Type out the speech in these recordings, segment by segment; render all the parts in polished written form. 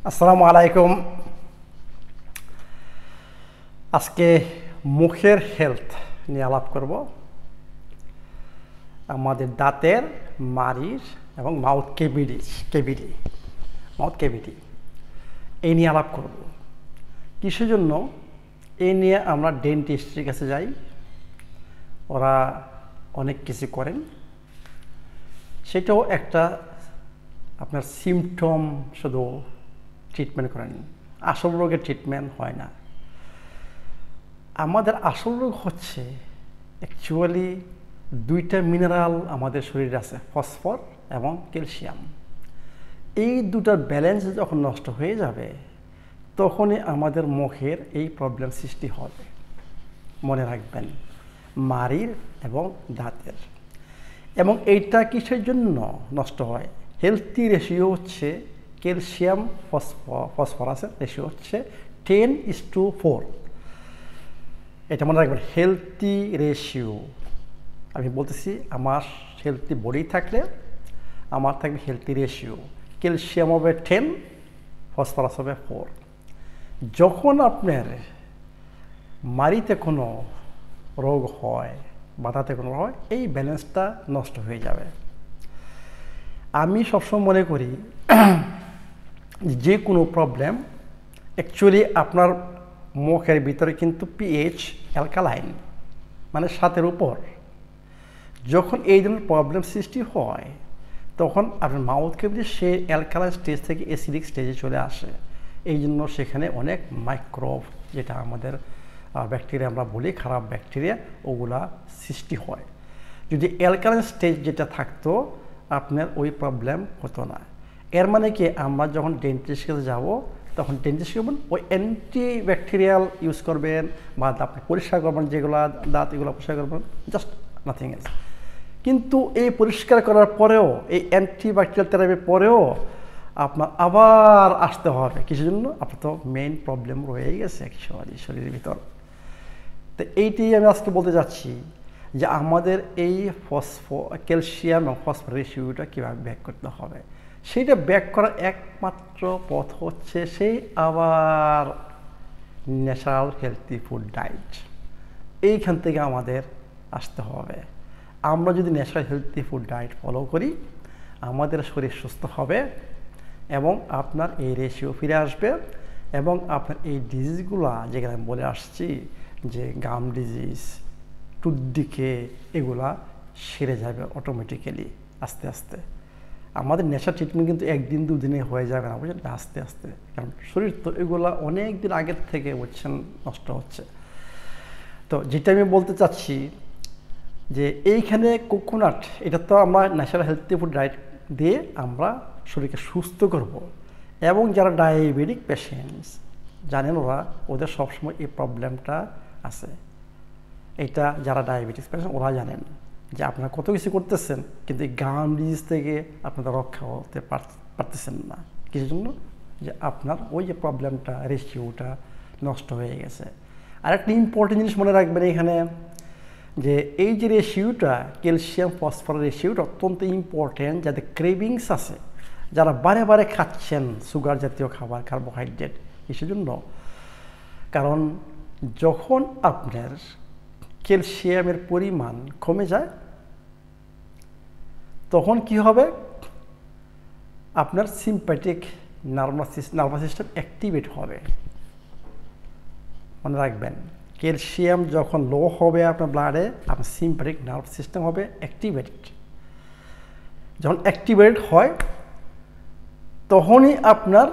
আসসালামু আলাইকুম। আজকে মুখের হেলথ নিয়ে আলাপ করব। আমাদের দাঁতের মাড়ির এবং মাউথ ক্যাভিটি এই নিয়ে আলাপ করব। কিসের জন্য? এই নিয়ে আমরা ডেন্টিস্টের কাছে যাই, ওরা অনেক কিছু করেন, সেটাও একটা আপনার সিমটম শুধু ট্রিটমেন্ট করেন, আসল রোগের ট্রিটমেন্ট হয় না। আমাদের আসল রোগ হচ্ছে অ্যাকচুয়ালি দুইটা মিনারেল আমাদের শরীরে আছে, ফসফর এবং ক্যালসিয়াম। এই দুটার ব্যালেন্স যখন নষ্ট হয়ে যাবে তখনই আমাদের মুখের এই প্রবলেম সৃষ্টি হবে। মনে রাখবেন, মাড়ির এবং দাঁতের। এবং এইটা কিসের জন্য নষ্ট হয়? হেলথি রেশিও হচ্ছে ক্যালসিয়াম ফসফরাসের রেশিও হচ্ছে 10:4। এটা মনে রাখবেন, হেলথি রেশিও। আমি বলতেছি, আমার হেলথি বডি থাকলে আমার থাকবে হেলথি রেশিও। ক্যালসিয়াম হবে 10, ফসফরাস হবে 4। যখন আপনার মাড়িতে কোনো রোগ হয় বা দাঁতে কোনো রোগ হয়, এই ব্যালেন্সটা নষ্ট হয়ে যাবে। আমি সবসময় মনে করি যে কোনো প্রবলেম অ্যাকচুয়ালি আপনার মুখের ভিতরে কিন্তু পিএইচ অ্যালকালাইন, মানে 7-এর উপর। যখন এই ধরনের প্রবলেম সৃষ্টি হয় তখন আপনার মাউথ ক্যাভিটি সে অ্যালকালাইন স্টেজ থেকে অ্যাসিডিক স্টেজে চলে আসে। এই জন্য সেখানে অনেক মাইক্রোব, যেটা আমাদের ব্যাকটেরিয়া আমরা বলি, খারাপ ব্যাকটেরিয়া, ওগুলা সৃষ্টি হয়। যদি অ্যালকালাইন স্টেজ যেটা থাকতো, আপনার ওই প্রবলেম হতো না। এর মানে কি, আমরা যখন ডেন্টিস্টের কাছে যাবো তখন ডেন্টিস্ট করবেন ওই অ্যান্টি ব্যাকটেরিয়াল ইউজ করবেন, বা আপনি পরিষ্কার করবেন, যেগুলো দাঁত এগুলো পরিষ্কার করবেন, জাস্ট নাথিং এলস। কিন্তু এই পরিষ্কার করার পরেও, এই অ্যান্টি ব্যাকটেরিয়াল থেরাপির পরেও আপনার আবার আসতে হবে। কিসের জন্য? আপনার তো মেইন প্রবলেম রয়েই গেছে অ্যাকচুয়ালি শরীরের ভিতর। তো এইটাই আমি আজকে বলতে যাচ্ছি যে আমাদের এই ক্যালসিয়াম এবং ফসফরাস রেশিওটা কীভাবে ব্যাক করতে হবে। সেইটা ব্যাক করার একমাত্র পথ হচ্ছে সেই আবার ন্যাচারাল হেলথি ফুড ডায়েট। এইখান থেকে আমাদের আসতে হবে। আমরা যদি natural healthy food diet follow করি, আমাদের শরীর সুস্থ হবে এবং আপনার এই রেশিও ফিরে আসবে, এবং আপনার এই ডিজিজগুলো যেখানে আমি বলে আসছি, যে গাম ডিজিজ, টুথ ডিকে, এগুলা সেরে যাবে অটোমেটিক্যালি আস্তে আস্তে। আমাদের ন্যাচারাল ট্রিটমেন্ট কিন্তু একদিন দুদিনে হয়ে যাবে না, বুঝলেন, আস্তে আস্তে। কারণ শরীর তো এগুলা অনেক দিন আগের থেকে বুঝছেন নষ্ট হচ্ছে। তো যেটা আমি বলতে চাচ্ছি যে এইখানে কোকোনাট, এটা তো আমরা ন্যাচারাল হেলথি ফুড ডায়েট দিয়ে আমরা শরীরকে সুস্থ করব। এবং যারা ডায়াবেটিক পেশেন্টস, জানেন ওদের সবসময় এই প্রবলেমটা আছে। এটা যারা ডায়াবেটিস পেশেন্ট ওরা জানেন যে আপনারা কত কিছু করতেছেন, কিন্তু এই গাম ডিজিজ থেকে আপনারা রক্ষা হতে পারতেছেন না। কিছুর জন্য? যে আপনার ওই যে প্রবলেমটা, রেশিওটা নষ্ট হয়ে গেছে। আর একটা ইম্পর্টেন্ট জিনিস মনে রাখবেন এখানে, যে এই যে রেশিওটা, ক্যালসিয়াম ফসফরাস রেশিওটা অত্যন্ত ইম্পর্টেন্ট। যাদের ক্রেভিংস আছে, যারা বারে বারে খাচ্ছেন সুগার জাতীয় খাবার, কার্বোহাইড্রেট, কিসের জন্য? কারণ যখন আপনার ক্যালসিয়ামের পরিমাণ কমে যায় তখন কি হবে? আপনার সিম্প্যাথিক নার্ভাস সিস্টেম অ্যাক্টিভেট হবে। মনে রাখবেন, ক্যালসিয়াম যখন লো হবে আপনার ব্লাডে, আপনার সিম্প্যাথিক নার্ভাস সিস্টেম হবে অ্যাক্টিভেটেড। যখন অ্যাক্টিভেট হয় তখনই আপনার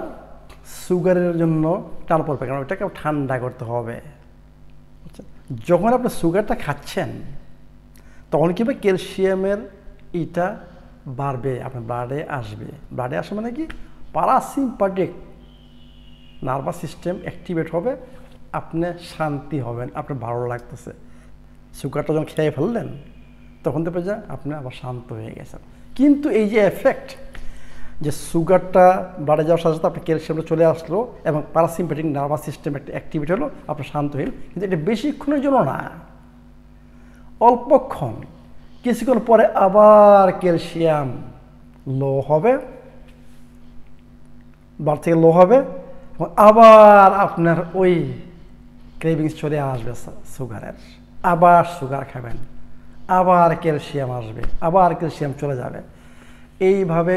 সুগারের জন্য টান পড়বে, কারণ ওটাকে ঠান্ডা করতে হবে। যখন আপনি সুগারটা খাচ্ছেন তখন কি হবে? ক্যালসিয়ামের এটা বাড়বে, আপনার ব্লাডে আসবে। ব্লাডে আসে মানে কি? প্যারাসিম্প্যাথিক নার্ভাস সিস্টেম অ্যাক্টিভেট হবে, আপনি শান্তি হবেন, আপনার ভালো লাগতেছে। সুগারটা যখন খেয়ে ফেললেন তখন তো পেয়ে আপনি আবার শান্ত হয়ে গেছেন। কিন্তু এই যে এফেক্ট, যে সুগারটা ব্লাডে যাওয়ার সাথে সাথে আপনার ক্যালসিয়ামটা চলে আসলো এবং প্যারাসিম্প্যাথিক নার্ভাস সিস্টেম একটা অ্যাক্টিভিটি হলো, আপনার শান্ত হইল। কিন্তু এটা বেশিক্ষণের জন্য না, অল্পক্ষণ। কিছুক্ষণ পরে আবার ক্যালসিয়াম লো হবে, ব্লাড থেকে লো হবে এবং আবার আপনার ওই ক্রেভিংস চলে আসবে সুগারের, আবার সুগার খাবেন, আবার ক্যালসিয়াম আসবে, আবার ক্যালসিয়াম চলে যাবে। এইভাবে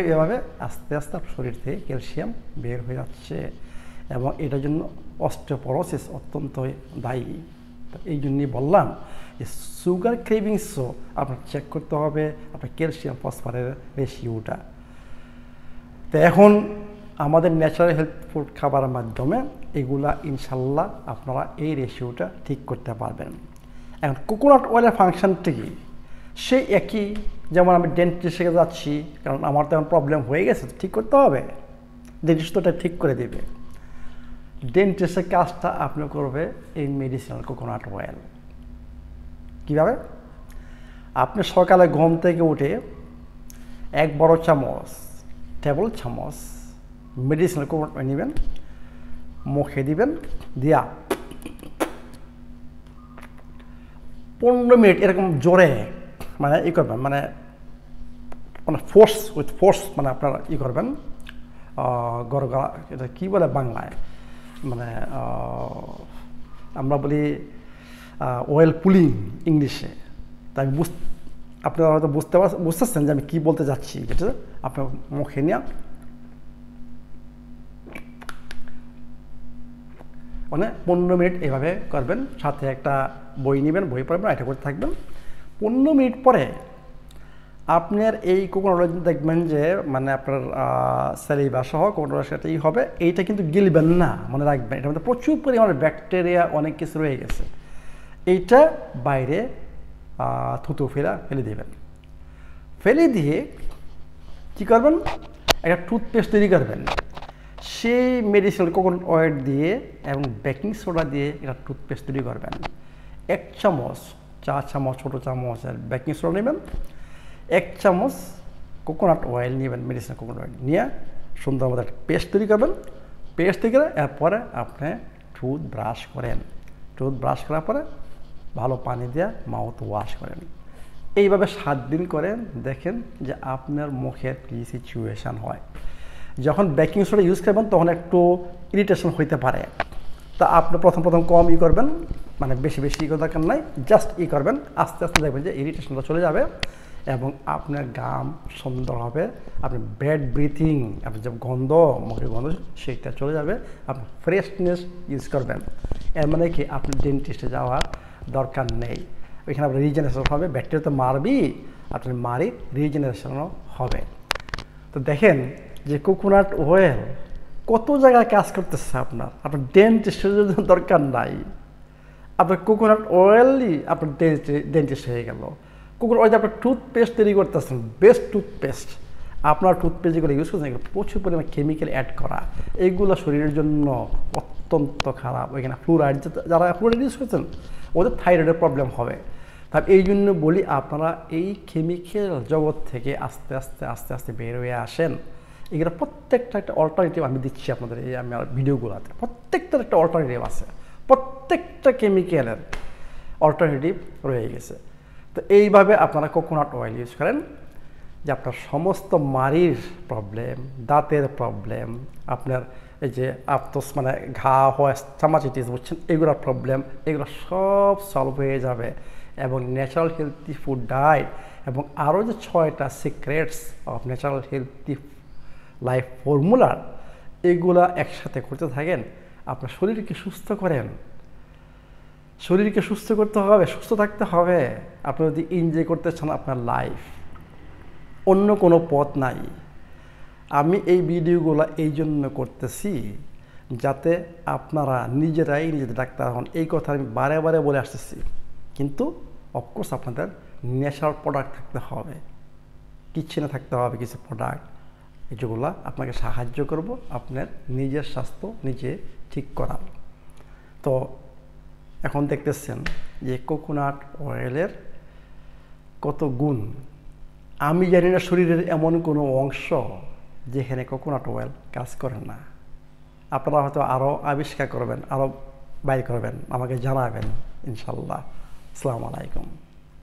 আস্তে আস্তে আপনার শরীর থেকে ক্যালসিয়াম বের হয়ে যাচ্ছে এবং এটার জন্য অস্টিওপরোসিস অত্যন্ত দায়ী। এই জন্যই বললাম যে সুগার ক্রেভিংসও আপনার চেক করতে হবে আপনার ক্যালসিয়াম ফসফরাসের রেশিওটা। তো এখন আমাদের ন্যাচারাল হেলথ ফুড খাবারের মাধ্যমে এগুলা ইনশাল্লাহ আপনারা এই রেশিওটা ঠিক করতে পারবেন। এখন কোকোনাট অয়েলের ফাংশনটা কি? সেই একই, যেমন আমি ডেন্টিস্টে যাচ্ছি, কারণ আমার তো এখন প্রবলেম হয়ে গেছে, ঠিক করতে হবে, ডেন্টিস্ট তো ঠিক করে দেবে। ডেন্টিস্টের কাজটা আপনি করবে এই মেডিসিনাল কোকোনাট অয়েল। কীভাবে? আপনি সকালে ঘুম থেকে উঠে 1 বড় চামচ, টেবিল চামচ মেডিসিনাল কোকোনাট অয়েল নেবেন, মুখে দিবেন, দিয়া 15 মিনিট এরকম জোরে মানে করবেন, মানে ফোর্স, উইথ ফোর্স, মানে আপনারা করবেন, গড়গড়া, এটা কী বলে বাংলায়, মানে আমরা বলি অয়েল পুলিং ইংলিশে। তাই আপনারা হয়তো বুঝতেছেন যে আমি কী বলতে যাচ্ছি। যেটা আপনার মুখে নিয়ে মানে 15 মিনিট এইভাবে করবেন, সাথে একটা বই নেবেন, বই পড়বেন, এটা করতে থাকবেন। 15 মিনিট পরে আপনার এই কোকোনাট অয়েল দেখবেন যে মানে আপনার স্যালিভা সহ কোকোনাট অয়েল সাথেই হবে। এইটা কিন্তু গিলবেন না, মনে রাখবেন, এটার মধ্যে প্রচুর পরিমাণে ব্যাকটেরিয়া অনেক কিছু রয়ে গেছে। এইটা বাইরে থুতু ফেলে দেবেন। ফেলে দিয়ে কী করবেন? একটা টুথপেস্ট তৈরি করবেন। সেই মেডিসিনাল কোকোনাট অয়েল দিয়ে এবং বেকিং সোডা দিয়ে একটা টুথপেস্ট তৈরি করবেন। 1 চামচ, 4 চামচ ছোটো চামচের বেকিং সোডা নেবেন, 1 চামচ কোকোনাট অয়েল নেবেন, মেডিসিনাল কোকোনাট অয়েল নিয়ে সুন্দর মতো একটা পেস্ট তৈরি করবেন। পেস্ট তৈরি করে এরপরে আপনি টুথ ব্রাশ করেন। টুথ ব্রাশ করার পরে ভালো পানি দিয়ে মাউথ ওয়াশ করেন। এইভাবে 7 দিন করেন, দেখেন যে আপনার মুখের কী সিচুয়েশান হয়। যখন বেকিং সোডা ইউজ করবেন তখন একটু ইরিটেশন হইতে পারে, তা আপনি প্রথম কম করবেন, মানে বেশি দরকার নাই, জাস্ট করবেন। আস্তে আস্তে দেখবেন যে ইরিটেশনটা চলে যাবে এবং আপনার গাম সুন্দর হবে, আপনি ব্যাড ব্রিথিং, আপনার যে গন্ধ, মুখের গন্ধ, সেটা চলে যাবে, আপনি ফ্রেশনেস ইউজ করবেন। এর মানে কি আপনি ডেন্টিস্টে যাওয়ার দরকার নেই। ওইখানে আপনার রিজেনারেশন হবে, ব্যাকটেরিয়া তো মারবি, আপনি মারি রিজেনারেশনও হবে। তো দেখেন যে কোকোনাট অয়েল কত জায়গায় কাজ করতেছে। আপনার ডেন্টিস্টের দরকার নাই, আপনার কোকোনাট অয়েলই আপনার ডেন্টিস্ট হয়ে গেল। কোকোনাট অয়েল আপনার টুথপেস্ট তৈরি করতেছেন, বেস্ট টুথপেস্ট। আপনার টুথপেস্ট যেগুলো ইউজ করছেন এগুলো প্রচুর পরিমাণে কেমিক্যাল অ্যাড করা, এইগুলো শরীরের জন্য অত্যন্ত খারাপ। ওইখানে ফ্লুরাইড, যারা ফ্লুরাইড ইউজ করছেন ওদের থাইরয়েডের প্রবলেম হবে। তাই এই জন্য বলি আপনারা এই কেমিক্যাল জগৎ থেকে আস্তে আস্তে বের হয়ে আসেন। এগুলো প্রত্যেকটা একটা অল্টারনেটিভ আমি দিচ্ছি আপনাদের এই আমার ভিডিওগুলোতে, প্রত্যেকটার একটা অল্টারনেটিভ আছে, প্রত্যেকটা কেমিক্যালের অল্টারনেটিভ রয়ে গেছে। তো এইভাবে আপনারা কোকোনাট অয়েল ইউজ করেন, যে আপনার সমস্ত মাড়ির প্রবলেম, দাঁতের প্রবলেম, আপনার এই যে আফতোস মানে ঘা হয়, স্টামাচিটিস, বুঝছেন, এগুলোর প্রবলেম, এগুলো সব সলভ হয়ে যাবে। এবং ন্যাচারাল হেলথি ফুড ডায়েট এবং আরও যে 6টা secrets of natural healthy life formula, এগুলা একসাথে করতে থাকেন, আপনার শরীরকে সুস্থ করেন। শরীরকে সুস্থ করতে হবে, সুস্থ থাকতে হবে। আপনি যদি এনজয় করতে চান আপনার লাইফ, অন্য কোনো পথ নাই। আমি এই ভিডিওগুলো এই জন্য করতেছি যাতে আপনারা নিজেরাই নিজেদের ডাক্তার হন। এই কথা আমি বারে বারে বলে আসতেছি, কিন্তু অফকোর্স আপনাদের ন্যাচারাল প্রোডাক্ট থাকতে হবে, কিচেনে থাকতে হবে কিছু প্রোডাক্ট, যেগুলো আপনাকে সাহায্য করব আপনার নিজের স্বাস্থ্য নিজে ঠিক করার। তো এখন দেখতেছেন যে কোকোনাট অয়েলের কত গুণ। আমি জানি না শরীরের এমন কোনো অংশ যেখানে কোকোনাট অয়েল কাজ করে না। আপনারা হয়তো আরও আবিষ্কার করবেন, আরও বাইর করবেন, আমাকে জানাবেন ইনশাল্লাহ। আসসালামু আলাইকুম।